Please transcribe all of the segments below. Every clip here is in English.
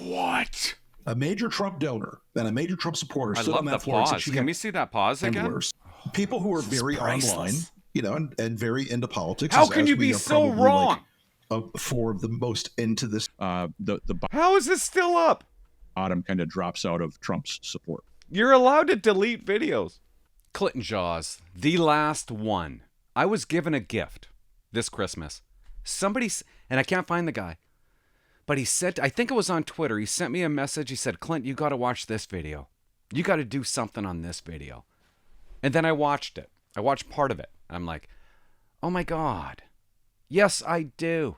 What? A major Trump donor and a major Trump supporter I stood love on the that floor and said pause. she Can had we see that pause again? handlers, people who are This is very priceless. online, and very into politics. How can you be so wrong? Four of the most into this. How is this still up? Bottom kind of drops out of Trump's support. You're allowed to delete videos. Clinton Jaws, the last one. I was given a gift this Christmas. And I can't find the guy, but he said, I think it was on Twitter, he sent me a message. He said, Clint, you got to watch this video. You got to do something on this video. And then I watched it. I watched part of it. I'm like, oh my God. Yes, I do.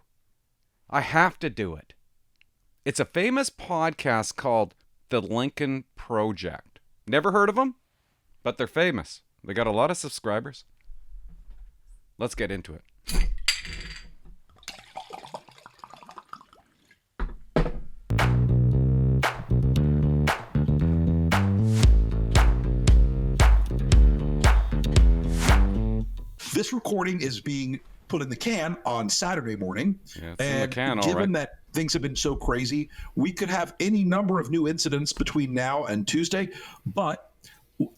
I have to do it. It's a famous podcast called The Lincoln Project. Never heard of them, but they're famous. They got a lot of subscribers. Let's get into it. This recording is being put in the can on Saturday morning. Yeah, it's in the can, all right. Given that things have been so crazy, we could have any number of new incidents between now and Tuesday. But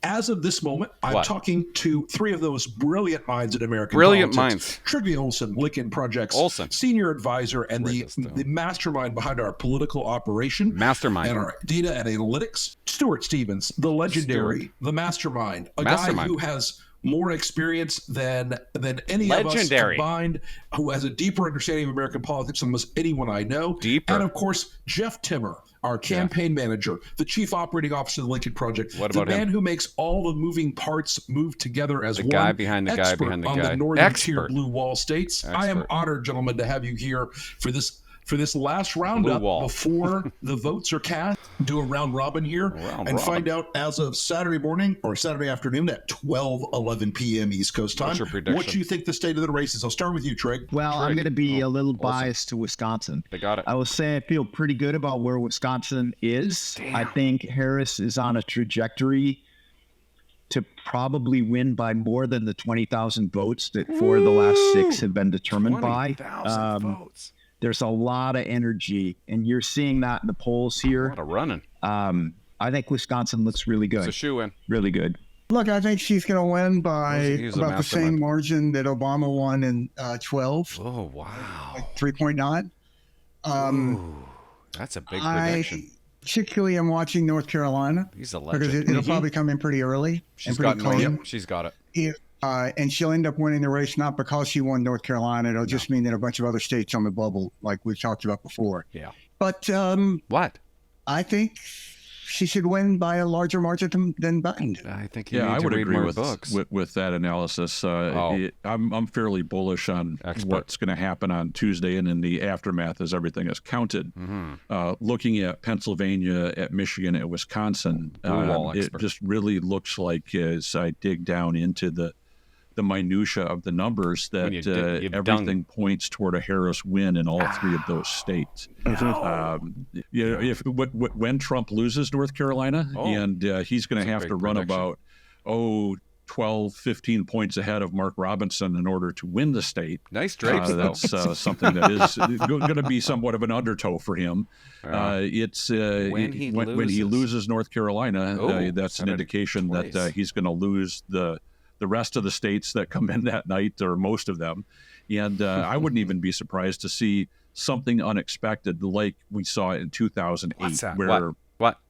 as of this moment, I'm talking to three of those brilliant minds in American politics. Minds. Trygve Olsen, Lincoln Project's senior advisor and the mastermind behind our political operation. Mastermind. And our data and analytics. Stuart Stevens, the legendary, the mastermind. A guy who has more experience than any of us combined, who has a deeper understanding of American politics than almost anyone I know. Deeper. And of course, Jeff Timmer, our campaign manager, the chief operating officer of the Lincoln Project, what about the man him? Who makes all the moving parts move together as the one. Guy behind the guy behind the on guy. The northern tier blue wall states. Expert. I am honored, gentlemen, to have you here for this last roundup before the votes are cast. Do a round robin here find out as of Saturday morning or Saturday afternoon at 11 p.m. East Coast time. What's your prediction? What do you think the state of the race is? I'll start with you, Trig. Well, I'm going to be a little biased to Wisconsin. They got it. I will say I feel pretty good about where Wisconsin is. Damn. I think Harris is on a trajectory to probably win by more than the 20,000 votes that four of the last six have been determined by. 20,000 votes. There's a lot of energy, and you're seeing that in the polls here. A lot of running. I think Wisconsin looks really good. It's a shoe-in. Really good. Look, I think she's going to win by about the same margin that Obama won in 12. Oh, wow. Like 3.9. That's a big prediction. Particularly am watching North Carolina. He's a legend. Because it'll probably come in pretty early. She's got clean. She's got it. And she'll end up winning the race, not because she won North Carolina. It'll just mean that a bunch of other states on the bubble, like we've talked about before. Yeah. But what? I think she should win by a larger margin than Biden. I think I would agree with that analysis. I'm fairly bullish on what's going to happen on Tuesday and in the aftermath as everything is counted. Looking at Pennsylvania, at Michigan, at Wisconsin, it just really looks like as I dig down into the minutia of the numbers that everything points toward a Harris win in all three of those states. When Trump loses North Carolina, and he's going to have to run about 12, 15 points ahead of Mark Robinson in order to win the state. Nice drapes, that's something that is going to be somewhat of an undertow for him. It's when he loses North Carolina, that's an indication that he's going to lose the rest of the states that come in that night, or most of them. And I wouldn't even be surprised to see something unexpected like we saw in 2008, where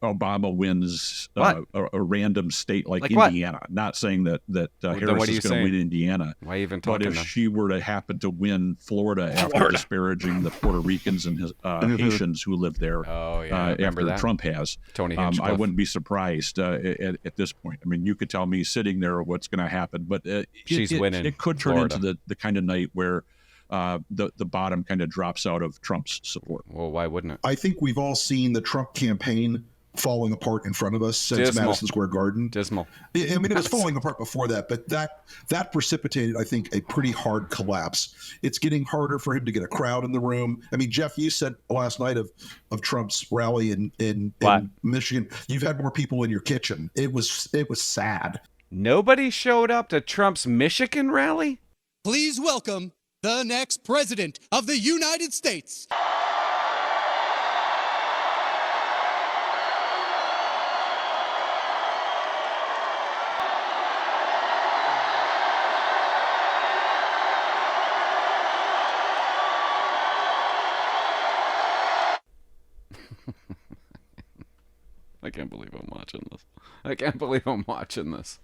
Obama wins a random state like Indiana. Not saying that Harris is going to win Indiana. Why even talking? But if she were to happen to win Florida after disparaging the Puerto Ricans and Haitians who live there after Trump has, Tony I wouldn't be surprised at this point. I mean, you could tell me sitting there what's going to happen, but she's winning. It could turn into the kind of night where the bottom kind of drops out of Trump's support. Well, why wouldn't it? I think we've all seen the Trump campaign falling apart in front of us since Madison Square Garden. Dismal. I mean, it was falling apart before that, but that precipitated, I think, a pretty hard collapse. It's getting harder for him to get a crowd in the room. I mean, Jeff, you said last night of Trump's rally in Michigan, you've had more people in your kitchen. It was sad. Nobody showed up to Trump's Michigan rally? Please welcome the next president of the United States. I can't believe I'm watching this. I can't believe I'm watching this.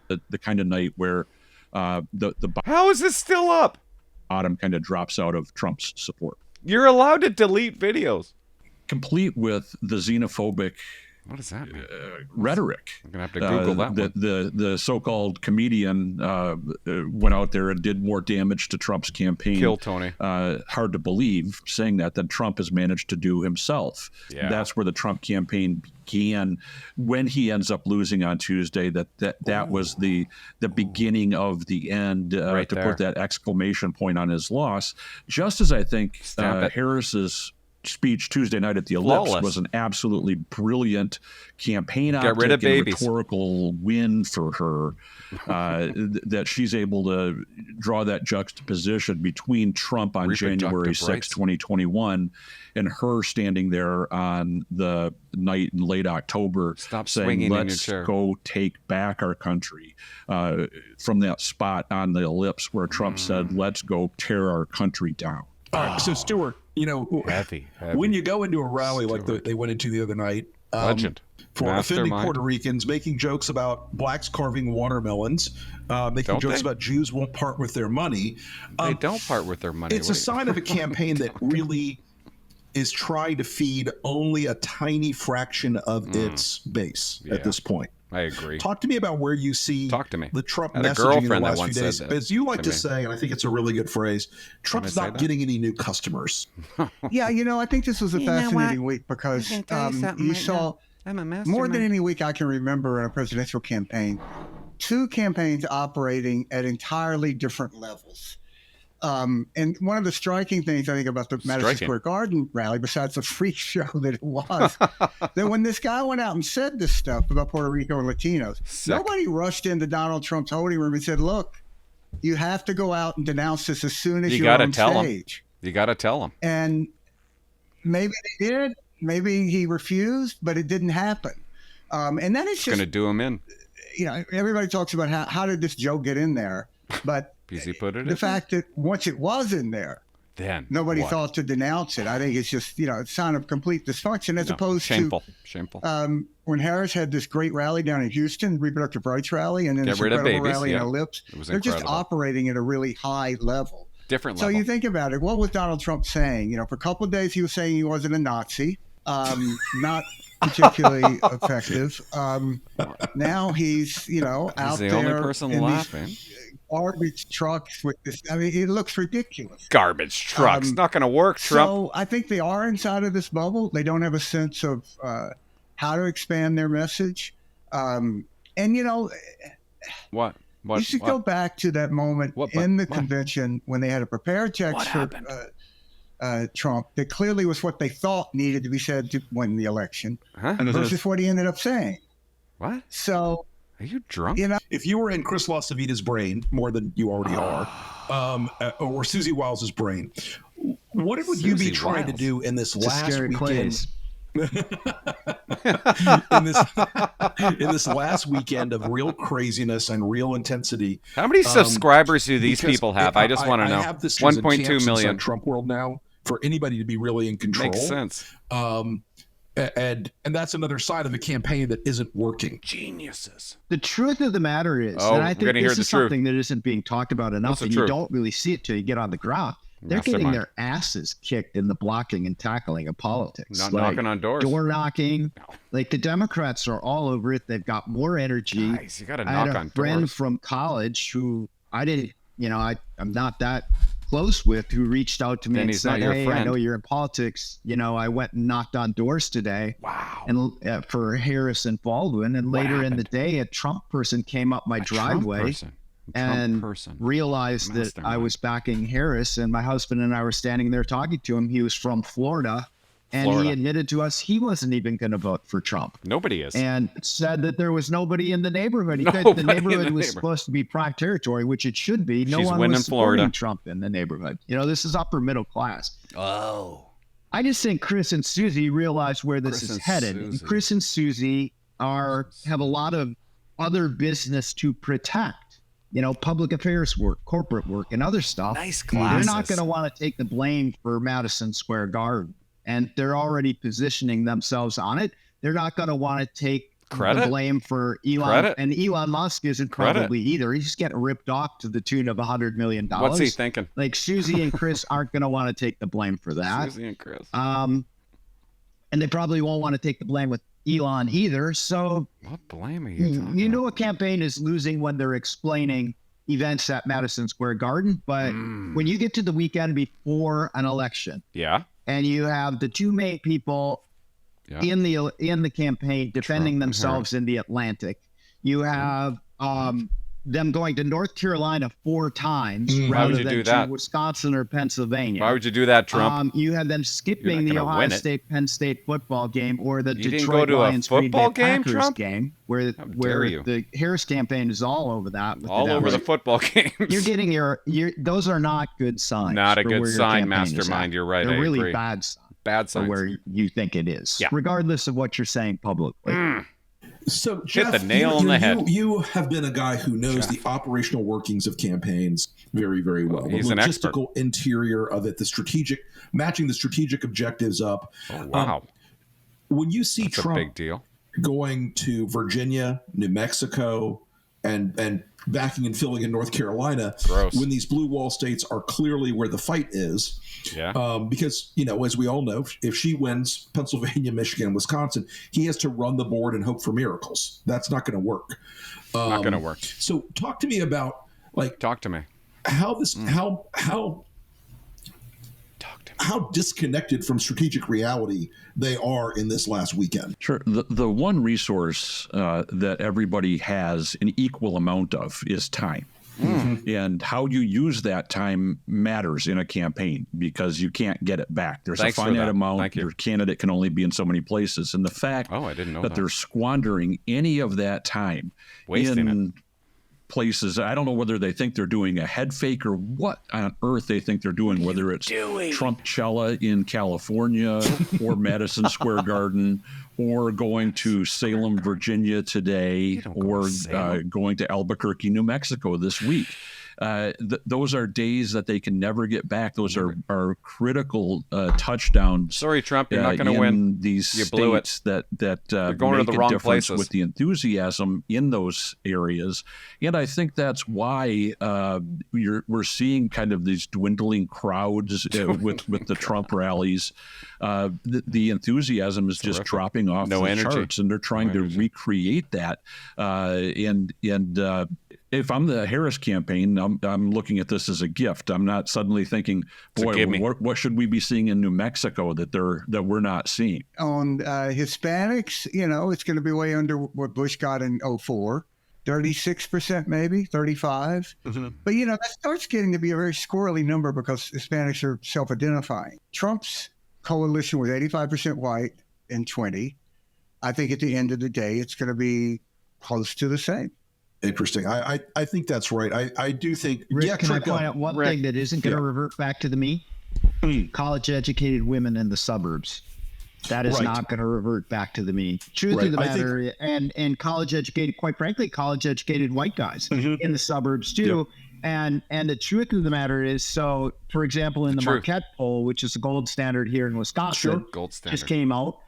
The kind of night where the How is this still up? bottom kind of drops out of Trump's support. You're allowed to delete videos. Complete with the xenophobic What does that mean? rhetoric. I'm going to have to Google that one. The so-called comedian went out there and did more damage to Trump's campaign. Kill Tony. Hard to believe, saying that Trump has managed to do himself. Yeah. That's where the Trump campaign began. When he ends up losing on Tuesday, that was the beginning of the end, Right to there. put that exclamation point on his loss. Just as I think Stamp it. Harris's speech Tuesday night at the Ellipse Flawless. was an absolutely brilliant campaign Get rid of optic and babies. rhetorical win for her, that she's able to draw that juxtaposition between Trump on January Reproductive 6, rights. 2021, and her standing there on the night in late October Stop saying, swinging in your let's chair. go take back our country, from that spot on the Ellipse where Trump said, let's go tear our country down. So, Stuart, Heavy. when you go into a rally like they went into the other night, Legend. for offending Mastermind. Puerto Ricans, making jokes about blacks carving watermelons, making Don't jokes they? about Jews won't part with their money. They don't part with their money. It's a sign of a campaign that really is trying to feed only a tiny fraction of its base Yeah. at this point. I agree. Talk to me about where you see Talk to me. the Trump I had a messaging in the girlfriend that last few once said days. that As you like to to me. say, and I think it's a really good phrase, Trump's say not that? getting any new customers. Yeah, I think this was a fascinating week because you saw I'm a mastermind. more than any week I can remember in a presidential campaign, two campaigns operating at entirely different levels. And one of the striking things I think about the Madison Square Garden rally, besides the freak show that it was, that when this guy went out and said this stuff about Puerto Rico and Latinos, nobody rushed into Donald Trump's holding room and said, look, you have to go out and denounce this as soon as you're on stage. You got to tell him. And maybe they did, maybe he refused, but it didn't happen. And then it's Going just, to do him in. everybody talks about how did this joke get in there? But Easy put it the in. fact that once it was in there, Then nobody what? thought to denounce it. I think it's just, a sign of complete dysfunction as opposed Shameful. to Shameful. when Harris had this great rally down in Houston, reproductive rights rally, and then Get this rid of incredible babies, rally yeah. in Ellipse. It was They're just incredible. operating at a really high level. Different So level. you think about it, what was Donald Trump saying? For a couple of days he was saying he wasn't a Nazi, not particularly effective. Now he's, out He's the there only person in laughing. these garbage trucks with this. I mean, it looks ridiculous. Garbage trucks. Not going to work, Trump. So I think they are inside of this bubble. They don't have a sense of how to expand their message. And, What? you should go back to that moment in the what? convention when they had a prepared text What for happened? Trump that clearly was what they thought needed to be said to win the election Huh? versus what he ended up saying. What? So, Are you drunk? If you were in Chris LaCivita's brain more than you already are, or Susie Wiles's brain, what would you be Susie trying to Wiles. do in this last Scary weekend? place. in this last weekend of real craziness and real intensity. How many subscribers do these because people have? I just want to know. have this as a 1.2 chance million. inside Trump world now for anybody to be really in control. Makes sense. And that's another side of a campaign that isn't working. Geniuses. The truth of the matter is, Oh, and I we're think gonna hear this the is truth. something that isn't being talked about enough, What's the and you truth? don't really see it till you get on the ground. They're getting Mastermind. their asses kicked in the blocking and tackling of politics. Not Like, knocking on doors. Door knocking. Like the Democrats are all over it. They've got more energy. Guys, you got to I had knock a on friend doors. from college who I didn't, I'm not that close with, who reached out to me Then and he's said, not your "Hey, I friend." know you're in politics. I went and knocked on doors today." Wow. And for Harris and Baldwin, and What later in the happened? day, a Trump person came up my driveway and realized that I was backing Harris, and my husband and I were standing there talking to him. He was from Florida, and he admitted to us he wasn't even going to vote for Trump. Nobody is. And said that there was nobody in the neighborhood. He said Nobody the in neighborhood the was neighborhood. supposed to be Prague territory, which it should be. No She's one winning was supporting Florida. Trump in the neighborhood. This is upper middle class. Oh. I just think Chris and Susie realize where this Chris is and headed. And Susie. Chris and Susie have a lot of other business to protect. Public affairs work, corporate work, and other stuff. Nice They're glasses. not going to want to take the blame for Madison Square Garden. And they're already positioning themselves on it. they're not going to want to take Credit? the blame for Elon. Credit? And Elon Musk isn't probably either. He's getting ripped off to the tune of $100 million. What's he thinking? Like Susie and Chris aren't going to want to take the blame for that. Susie and Chris. And they probably won't want to take the blame with Elon either. So what blame are you talking you know a campaign is losing when they're explaining events at Madison Square Garden, but when you get to the weekend before an election, and you have the two main people in the campaign defending themselves in the Atlantic, you have them going to North Carolina 4 times rather than to Wisconsin or Pennsylvania. Why would you do that, Trump? You have them skipping the Ohio State Penn State football game or the Detroit didn't go to Lions a football game, Packers Trump? Game where the Harris campaign is all over that. All over the football games. You're getting those are not good signs. Not a good sign, Mastermind. You're right. They're really agree. bad signs. Bad signs. Where you think it is, regardless of what you're saying publicly. So, Jeff, hit the nail on the head. You have been a guy who knows the operational workings of campaigns very, very well. He's the an expert. logistical interior of it, matching the strategic objectives up. Oh, wow. When you see That's Trump a big deal. Going to Virginia, New Mexico, and backing and filling in North Carolina, when these blue wall states are clearly where the fight is. Because, as we all know, if she wins Pennsylvania, Michigan, Wisconsin, he has to run the board and hope for miracles. That's not going to work. Not going to work. So talk to me about talk to me. How this how disconnected from strategic reality they are in this last weekend. Sure. The one resource that everybody has an equal amount of is time. And how you use that time matters in a campaign because you can't get it back. There's a finite amount. Your candidate can only be in so many places. And the fact that they're squandering any of that time in places, I don't know whether they think they're doing a head fake or what on earth they think they're doing, whether it's Trumpchella in California or Madison Square Garden or going to Salem, Virginia today or going to Albuquerque, New Mexico this week. Those are days that they can never get back. Those are critical touchdowns. Sorry, Trump, you're not going to win. These you blew states that you're going make to the a wrong difference places. with the enthusiasm in those areas. And I think that's why we're seeing kind of these dwindling crowds with the Trump rallies. The enthusiasm is just dropping off the charts, and they're trying to recreate that. If I'm the Harris campaign, I'm looking at this as a gift. I'm not suddenly thinking, boy, what should we be seeing in New Mexico that we're not seeing? On Hispanics, it's going to be way under what Bush got in 2004, 36% maybe, 35. Mm-hmm. But, that starts getting to be a very squirrely number because Hispanics are self-identifying. Trump's coalition was 85% white in 20. I think at the end of the day, it's going to be close to the same. Interesting. I think that's right. I do think. Rick, can I point out one thing that isn't going to revert back to the mean? College-educated women in the suburbs. That is not going to revert back to the mean. Truth of the matter, and college-educated, quite frankly, college-educated white guys in the suburbs too. Yep. And the truth of the matter is, so for example, in the Marquette poll, which is the gold standard here in Wisconsin, gold standard just came out.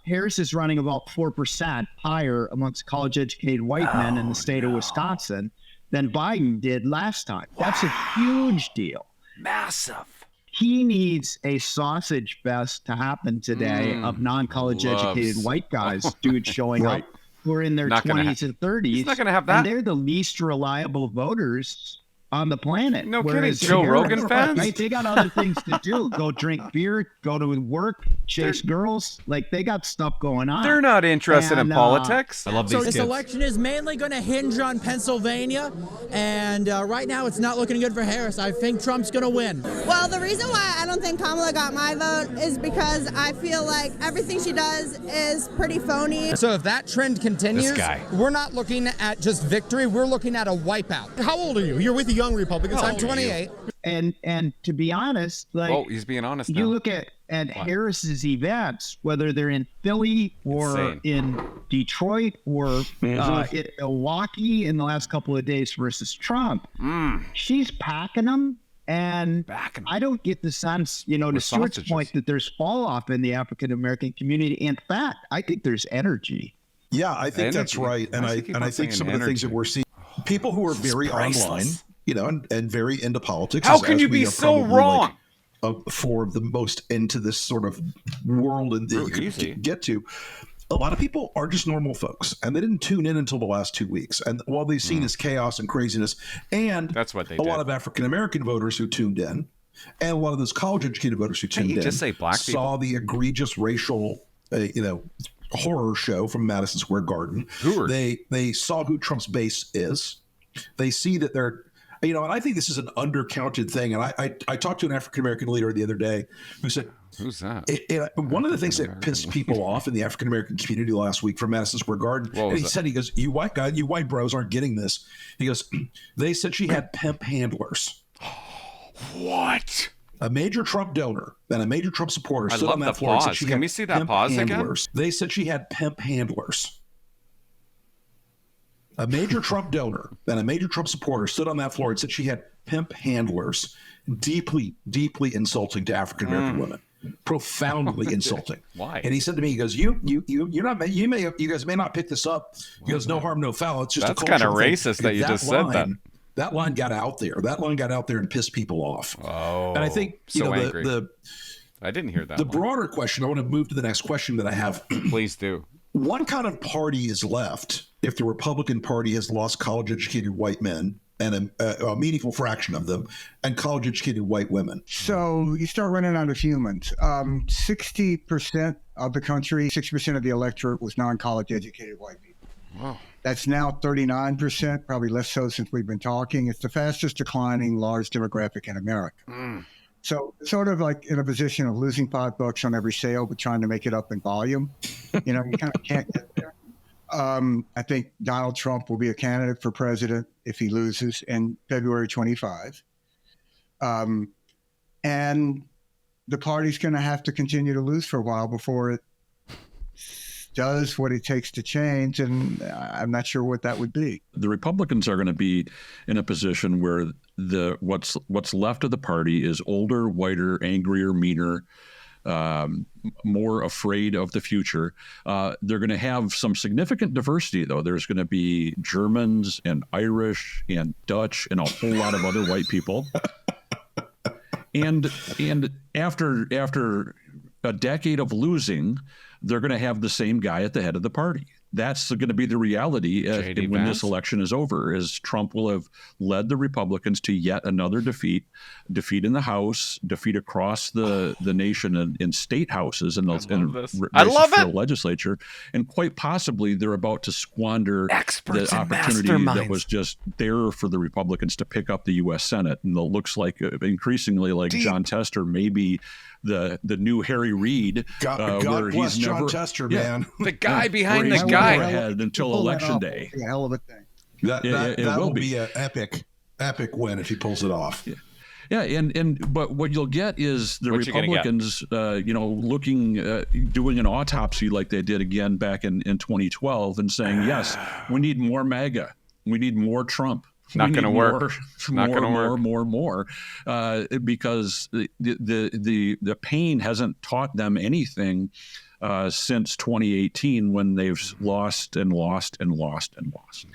Harris is running about 4% higher amongst college-educated white men in the state of Wisconsin than Biden did last time. That's a huge deal. Massive. He needs a sausage fest to happen today of non-college educated white guys, dudes showing up who are in their 20s and 30s. He's not going to have that. And they're the least reliable voters on the planet. No kidding. Joe Rogan fans? Right? They got other things to do. Go drink beer, go to work, chase girls. Like, they got stuff going on. They're not interested in politics. I love these kids. This election is mainly going to hinge on Pennsylvania, and right now it's not looking good for Harris. I think Trump's going to win. Well, the reason why I don't think Kamala got my vote is because I feel like everything she does is pretty phony. So if that trend continues, we're not looking at just victory. We're looking at a wipeout. How old are you? You're with the young Republicans. I'm 28. And to be honest, he's being honest now. You look at Harris's events, whether they're in Philly or in Detroit or in Milwaukee in the last couple of days versus Trump, she's packing them And I don't get the sense, to Stuart's point, that there's fall off in the African American community. In fact, I think there's energy. Yeah, I think that's right. And I think some of the things that we're seeing, people who are very online, and very into politics. How can you be so wrong? For the most into this sort of world and that you can get to. A lot of people are just normal folks, and they didn't tune in until the last 2 weeks. And while they've seen this chaos and craziness, and that's what they lot of African-American voters who tuned in, and a lot of those college-educated voters who tuned in, just say black saw the egregious racial, horror show from Madison Square Garden. They saw who Trump's base is. They see that they're, and I think this is an undercounted thing. And I talked to an African-American leader the other day who said, who's that? One of the things that pissed people off in the African-American community last week from Madison Square Garden, and he goes, you white bros aren't getting this. He goes, they said she had pimp handlers. What? A major Trump donor and a major Trump supporter stood on that floor and said she Can we see that pause handlers. Again? They said she had pimp handlers. A major Trump donor and a major Trump supporter stood on that floor and said she had pimp handlers. Deeply, deeply insulting to African-American women. Profoundly insulting. Why? And he said to me, he goes, you guys may not pick this up. He goes, no harm, no foul. It's just that's kind of racist that you just said that. That line got out there. That line got out there and pissed people off. Oh, and I think angry. I didn't hear that. The broader question, I want to move to the next question that I have. Please do. What kind of party is left if the Republican Party has lost college-educated white men and a meaningful fraction of them, and college-educated white women? So you start running out of humans. 60% of the country, 60% of the electorate was non-college educated white people. Wow. That's now 39%, probably less so since we've been talking. It's the fastest declining large demographic in America. So sort of like in a position of losing $5 on every sale, but trying to make it up in volume. You kind of can't get there. I think Donald Trump will be a candidate for president if he loses in February 25. And the party's going to have to continue to lose for a while before it does what it takes to change. And I'm not sure what that would be. The Republicans are going to be in a position where what's left of the party is older, whiter, angrier, meaner, more afraid of the future. They're going to have some significant diversity, though. There's going to be Germans and Irish and Dutch and a whole lot of other white people. And after a decade of losing, they're going to have the same guy at the head of the party. That's going to be the reality when this election is over, is Trump will have led the Republicans to yet another defeat in the House, defeat across the nation in state houses and the legislature. And quite possibly they're about to squander the opportunity that was just there for the Republicans to pick up the U.S. Senate. And it looks like increasingly like John Tester may be the new Harry Reid. God bless John Tester, man. The guy behind the guy. Ahead until election day. A hell of a thing. That will be an epic win if he pulls it off. But what you'll get is the Republicans, doing an autopsy like they did again back in 2012 and saying, yes, we need more MAGA, we need more Trump. Not going to work. Not going to work. More, because the pain hasn't taught them anything since 2018, when they've lost and lost and lost and lost.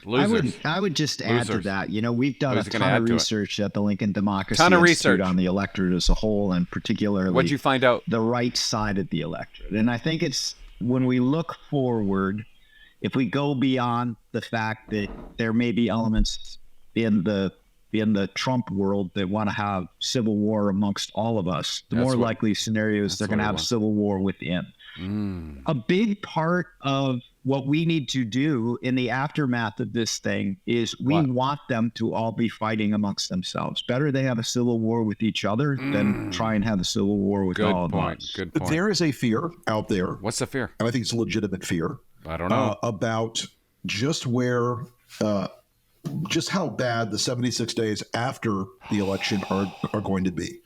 I would just add to that. We've done a ton of research at the Lincoln Democracy Institute on the electorate as a whole, and particularly what'd you find out? The right side of the electorate. And I think it's when we look forward, if we go beyond the fact that there may be elements in the Trump world that want to have civil war amongst all of us, the more likely scenarios they're going to have civil war within. A big part of what we need to do in the aftermath of this thing is we want them to all be fighting amongst themselves. Better they have a civil war with each other than try and have a civil war with all of us. Good point. There is a fear out there. What's the fear? And I think it's a legitimate fear. I don't know. About just where... just how bad the 76 days after the election are going to be.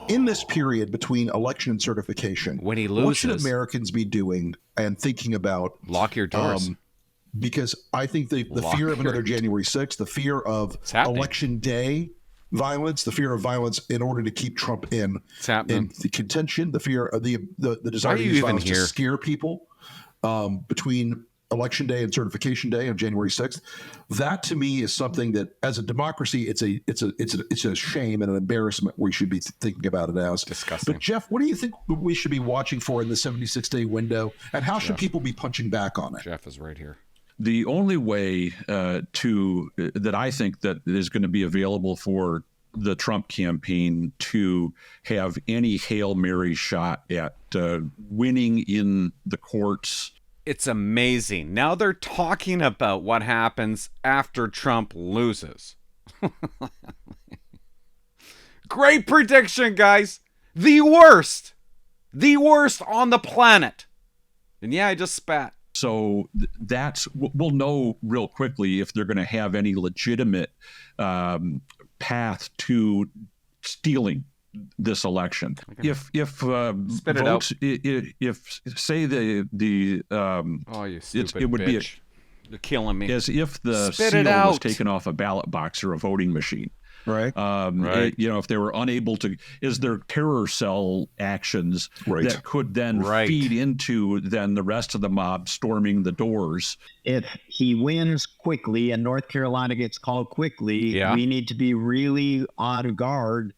In this period between election and certification, when he loses, what should Americans be doing and thinking about? Lock your doors. Because I think the fear of another January 6th, the fear of election day violence, the fear of violence in order to keep Trump in. It's happening. And the contention, the fear of the desire to use violence to scare people between Election Day and Certification Day on January 6th. That to me is something that, as a democracy, it's a shame and an embarrassment. We should be thinking about it as disgusting. But Jeff, what do you think we should be watching for in the 76-day window, and how should people be punching back on it? Jeff is right here. The only way that I think that is going to be available for the Trump campaign to have any Hail Mary shot at winning in the courts. It's amazing. Now they're talking about what happens after Trump loses. Great prediction, guys. The worst on the planet. And yeah, I just spat. So we'll know real quickly if they're going to have any legitimate path to stealing this election. If votes, if say the you stupid it would bitch. You're killing me. As if the Spit seal was taken off a ballot box or a voting machine. Right. Right. If they were unable to, is there terror cell actions that could then feed into then the rest of the mob storming the doors? If he wins quickly and North Carolina gets called quickly, we need to be really on guard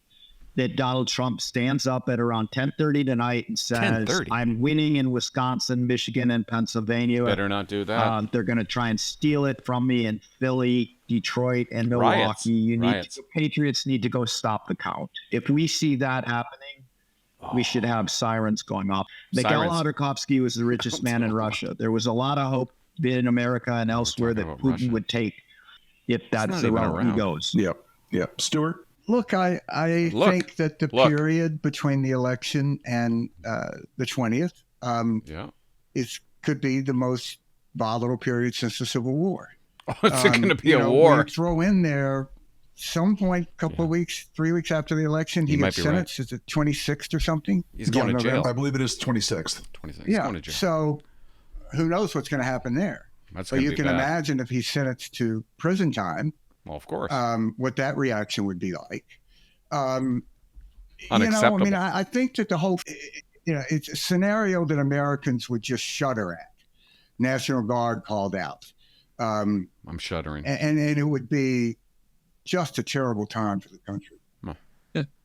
that Donald Trump stands up at around 10:30 tonight and says, 10:30? I'm winning in Wisconsin, Michigan, and Pennsylvania. Better not do that. They're going to try and steal it from me in Philly, Detroit, and Milwaukee. Patriots need to go stop the count. If we see that happening, we should have sirens going off. Mikhail Hodorkovsky was the richest man in Russia. There was a lot of hope in America and elsewhere that Putin would take if that's the route he goes. Yep. Stuart? Look, I think that the period between the election and the 20th could be the most volatile period since the Civil War. Is it going to be a war? We throw in there some point, couple of weeks, 3 weeks after the election, he gets sentenced. Is it 26th or something? He's going to jail. I believe it is 26th. 26th. Yeah. He's going to jail. So who knows what's going to happen there? But you can imagine if he's sentenced to prison time. Well, of course. What that reaction would be like. Unacceptable. I think that the whole, it's a scenario that Americans would just shudder at. National Guard called out. I'm shuddering. And it would be just a terrible time for the country.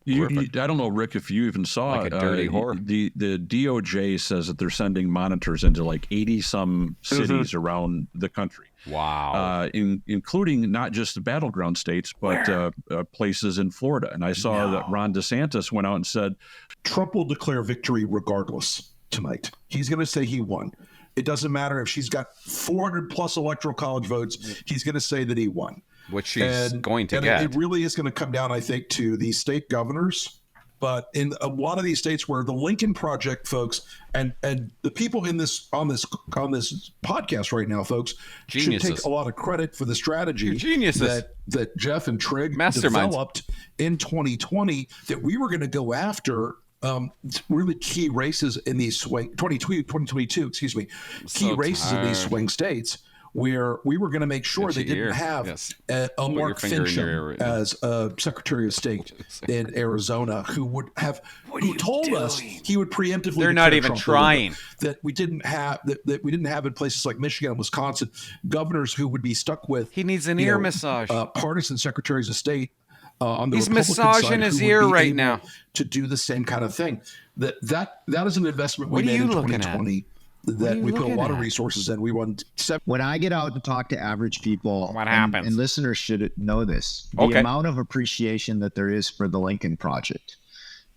I don't know, Rick, if you even saw like a dirty horror. The DOJ says that they're sending monitors into like 80-some cities around the country. Wow. Including not just the battleground states, but places in Florida. And I saw that Ron DeSantis went out and said, Trump will declare victory regardless tonight. He's going to say he won. It doesn't matter if she's got 400 plus electoral college votes. He's going to say that he won. Which she's going to get. It really is going to come down, I think, to the state governors. But in a lot of these states where the Lincoln Project folks and the people in this on this podcast right now, folks, should take a lot of credit for the strategy that Jeff and Trigg developed in 2020 that we were going to go after really key races in these 2022, key races in these swing states, where we were going to make sure they didn't have Mark Fincham as Secretary of State in Arizona, who told us he would preemptively. They're not even Trump trying. That we didn't have in places like Michigan and Wisconsin, governors who would be stuck with. He needs an ear massage. Partisan secretaries of state. On the He's Republican massaging side, his ear right now to do the same kind of thing. That is an investment we made in 2020. That we put a lot of resources in. We won 7. When I get out to talk to average people, what happens? And listeners should know this, the amount of appreciation that there is for the Lincoln Project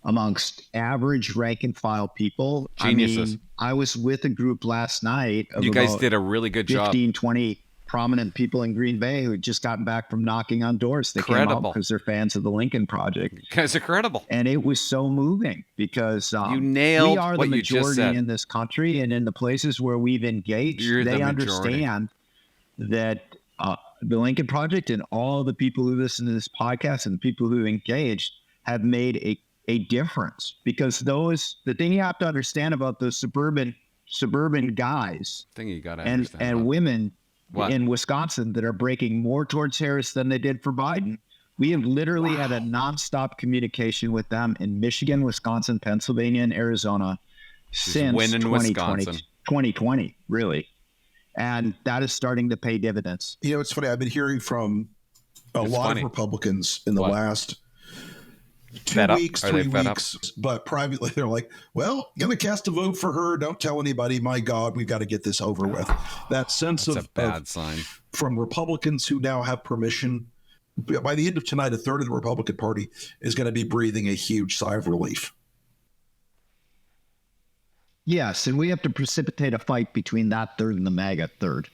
amongst average rank and file people. Geniuses. I was with a group last night of you guys did a really good 15, 20 prominent people in Green Bay who had just gotten back from knocking on doors. They came out because they're fans of the Lincoln Project. You guys are credible. And it was so moving because you nailed we are what the you just said. majority in this country, and in the places where we've engaged, they understand that the Lincoln Project and all the people who listen to this podcast and the people who engaged have made a difference. Because the thing you have to understand about those suburban guys and women in Wisconsin that are breaking more towards Harris than they did for Biden We have literally had a nonstop communication with them in Michigan, Wisconsin, Pennsylvania, and Arizona since 2020, really. And that is starting to pay dividends. You know, it's funny. I've been hearing from a lot of Republicans in the last 2 weeks, 3 weeks, but privately they're like, well, going to cast a vote for her. Don't tell anybody. My God, we've got to get this over with. That sense That's a bad sign from Republicans who now have permission. By the end of tonight, a third of the Republican Party is going to be breathing a huge sigh of relief. Yes, and we have to precipitate a fight between that third and the MAGA third.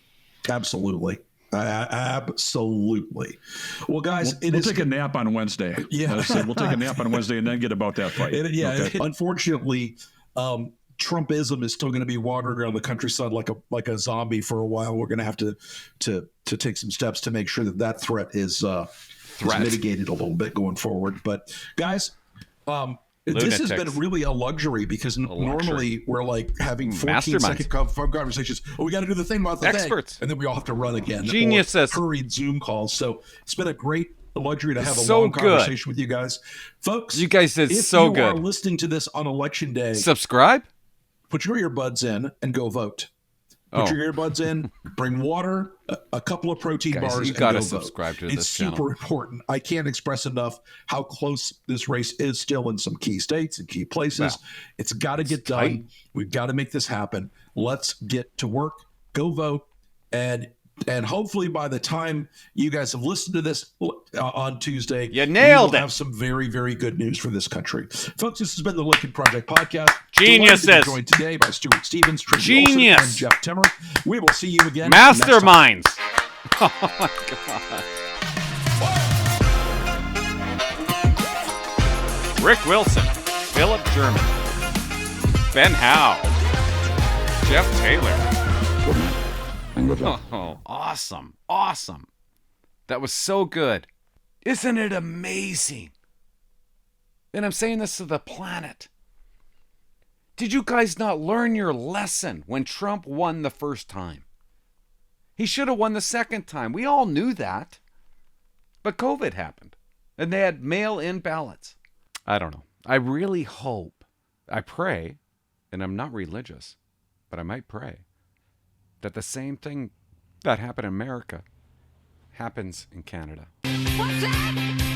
Absolutely. Absolutely. Well, guys, we'll take a nap on Wednesday. Yeah. We'll take a nap on Wednesday and then get about that fight. Unfortunately, Trumpism is still going to be wandering around the countryside like a zombie for a while. We're going to have to take some steps to make sure that threat is mitigated a little bit going forward. But guys, this has been really a luxury because normally we're like having 14-second conversations. Oh, we got to do the thing about the thing, and then we all have to run again. Geniuses. Or hurried Zoom calls. So it's been a great luxury to have a long conversation with you guys, folks. You guys did so good. If you are listening to this on Election Day, subscribe. Put your earbuds in and go vote. Put your earbuds in, bring water, a couple of protein bars, you got to subscribe to this channel. It's super important. I can't express enough how close this race is still in some key states and key places. Wow. It's got to get done. Tight. We've got to make this happen. Let's get to work. Go vote. And hopefully by the time you guys have listened to this on Tuesday, you nailed it. Have some very, very good news for this country. Folks, this has been the Lincoln Project Podcast. Geniuses. Joined today by Stuart Stevens, Tracy Olson, and Jeff Timmer. We will see you again. Masterminds. Oh, my God. Rick Wilson, Philip German, Ben Howe, Jeff Taylor. Oh, awesome. Awesome. That was so good. Isn't it amazing? And I'm saying this to the planet. Did you guys not learn your lesson when Trump won the first time? He should have won the second time. We all knew that. But COVID happened. And they had mail-in ballots. I don't know. I really hope, I pray, and I'm not religious, but I might pray, that the same thing that happened in America happens in Canada. What's that?